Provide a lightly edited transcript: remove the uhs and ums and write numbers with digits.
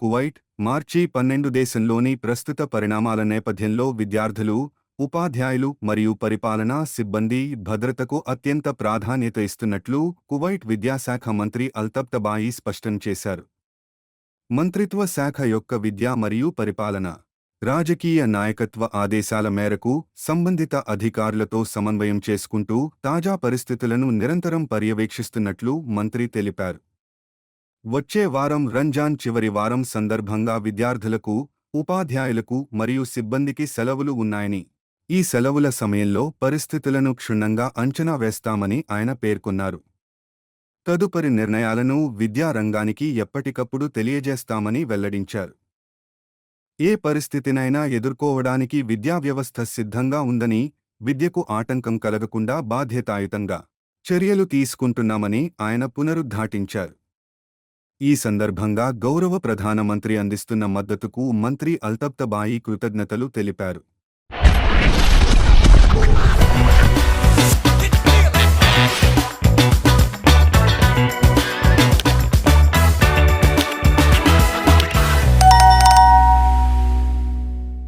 Kuwait, మార్చి 12 దేశంలోని ప్రస్తుత పరిణామాల నేపథ్యంలో విద్యార్థులు, ఉపాధ్యాయులు మరియు పరిపాలనా సిబ్బంది భద్రతకు అత్యంత ప్రాధాన్యత ఇస్తున్నట్లు కువైట్ విద్యాశాఖ మంత్రి అల్తబ్తబాయి స్పష్టం చేశారు. మంత్రిత్వ శాఖ యొక్క విద్య మరియు పరిపాలన, రాజకీయ నాయకత్వ ఆదేశాల మేరకు సంబంధిత అధికారులతో సమన్వయం చేసుకుంటూ తాజా పరిస్థితులను నిరంతరం పర్యవేక్షిస్తున్నట్లు మంత్రి తెలిపారు. వచ్చే వారం రంజాన్ చివరి వారం సందర్భంగా విద్యార్థులకు, ఉపాధ్యాయులకు మరియు సిబ్బందికి సెలవులు ఉన్నాయని, ఈ సెలవుల సమయంలో పరిస్థితులను క్షుణ్ణంగా అంచనా వేస్తామని ఆయన పేర్కొన్నారు. తదుపరి నిర్ణయాలను విద్యా రంగానికి ఎప్పటికప్పుడు తెలియజేస్తామని వెల్లడించారు. ఏ పరిస్థితినైనా ఎదుర్కోవడానికి విద్యా వ్యవస్థ సిద్ధంగా ఉందని, విద్యకు ఆటంకం కలగకుండా బాధ్యతాయుతంగా చర్యలు తీసుకుంటున్నామని ఆయన పునరుద్ఘాటించారు. ఈ సందర్భంగా గౌరవ ప్రధానమంత్రి అందిస్తున్న మద్దతుకు మంత్రి అల్తబ్తబాయి కృతజ్ఞతలు తెలిపారు.